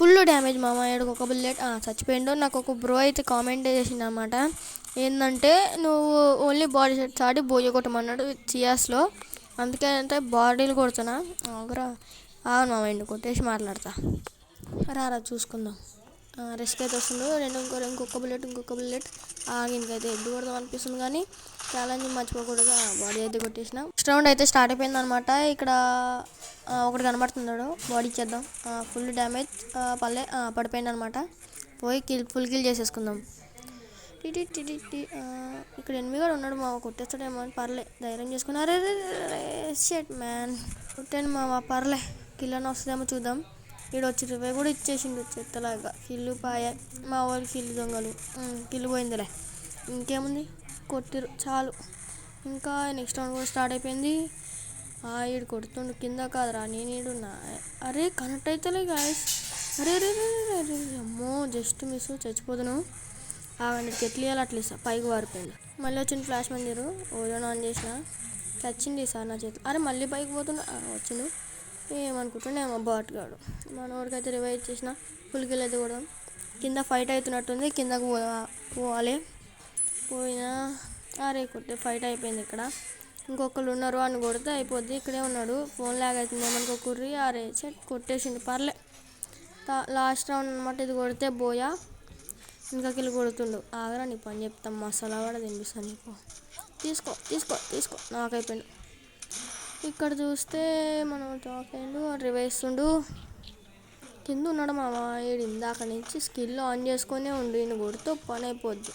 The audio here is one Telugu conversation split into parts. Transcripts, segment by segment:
ఫుల్ డ్యామేజ్ మామ. ఏడు ఒక బుల్లెట్ చచ్చిపోయిండు. నాకు ఒక బ్రో అయితే కామెంట్ చేసిండు అనమాట, ఏంటంటే నువ్వు ఓన్లీ బాడీ షాట్స్ ఆడి బోయ కొట్టమన్నాడు సియాస్లో, అందుకే అంటే బాడీలు కొడుతున్నా. ఆగురా, అవును మామ, ఎండు కొట్టేసి మాట్లాడతా. రారా చూసుకుందాం. రిస్క్ అయితే వస్తుండు. ఇంకొక బుల్లెట్ ఇంకైతే ఎడ్డు కొడదాం అనిపిస్తుంది, కానీ ఛాలెంజ్ మర్చిపోకూడదు. బాడీ అయితే కొట్టేసిన. నెక్స్ట్ రౌండ్ అయితే స్టార్ట్ అయిపోయింది అనమాట. ఇక్కడ ఒకటి కనబడుతున్నాడు, బాడీ ఇచ్చేద్దాం. ఫుల్ డ్యామేజ్, పడిపోయింది అనమాట. పోయి ఫుల్ కిల్ చేసేసుకుందాం. ఇక్కడ ఎనిమిది కూడా ఉన్నాడు మామ, కొట్టేస్తాడేమో అని పర్లే ధైర్యం చేసుకున్నారు. షెట్ మ్యాన్, కొట్టాను మామ, పర్లే కిల్ అని వస్తుందేమో చూద్దాం. ఇక్కడ వచ్చి రివై కూడా ఇచ్చేసిండు చెత్తలాగా. కిల్లు పాయ, మా వాళ్ళు కిల్లు దొంగలు. కిల్లు పోయిందిలే, ఇంకేముంది, కొట్టిరు చాలు. ఇంకా నెక్స్ట్ రౌండ్ కూడా స్టార్ట్ అయిపోయింది. ఈడు కొడుతుండు కింద కాదురా, నేను ఈడున్నా. అరే కనెక్ట్ అవుతలే గాయస్. అరే రే రే అమ్మో, జస్ట్ మిస్, చచ్చిపోతున్నావు. ఆగండి ఎట్లు ఇవ్వాలి అట్లా ఇస్తా. పైకి వారిపోయింది. మళ్ళీ వచ్చింది ఫ్లాష్ మందిరు, ఓజోన్ ఆన్ చేసిన, చచ్చింది సార్ నా చేతి. అరే మళ్ళీ పైకి పోతున్నా, వచ్చిండు. ఏమనుకుంటున్నామో బాట్ గాడు. మనోడికి అయితే రివైవ్ చేసిన, ఫుల్ కిల్ అయితే కూడా. కింద ఫైట్ అవుతున్నట్టుంది, కిందకు పోవాలి. పోయినా అరే కొట్టే ఫైట్ అయిపోయింది. ఇక్కడ ఇంకొకరు ఉన్నారు అని కొడితే అయిపోద్ది. ఇక్కడే ఉన్నాడు, ఫోన్ లాగ్ అవుతుంది ఏమనుకో కుర్రి. అరే చెట్ కొట్టేసింది, పర్లే. లాస్ట్ రౌండ్ అనమాట, ఇది కొడితే బోయా. ఇంకా కిల్ కొడుతుండు. ఆగరా నీ పని చెప్తాం, మసాలా కూడా తినిపిస్తాను నీకు. తీసుకో నాకైపోయిండు. ఇక్కడ చూస్తే మనం తాకండు, రివేస్తుండు. కింద ఉన్నాడు మామ. ఈడు ఇందాక నుంచి స్కిల్ ఆన్ చేసుకునే ఉండు, ఈయన కొడితే పని అయిపోద్ది.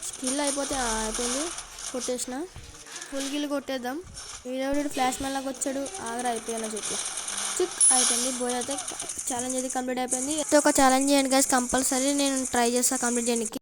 స్కిల్ అయిపోతే అయిపోయింది, కొట్టేసిన. ఫుల్ కిల్ కొట్టేద్దాం. వీడెవడు ఫ్లాష్ మ్యాన్లాగా వచ్చాడు. ఆగరా అయిపోయాను చెప్పి అయిపోయింది. బోయ్ అయితే ఛాలెంజ్ అయితే కంప్లీట్ అయిపోయింది. అయితే ఒక ఛాలెంజ్ చేయండి గైస్, కంపల్సరీ నేను ట్రై చేస్తాను కంప్లీట్ చేయడానికి.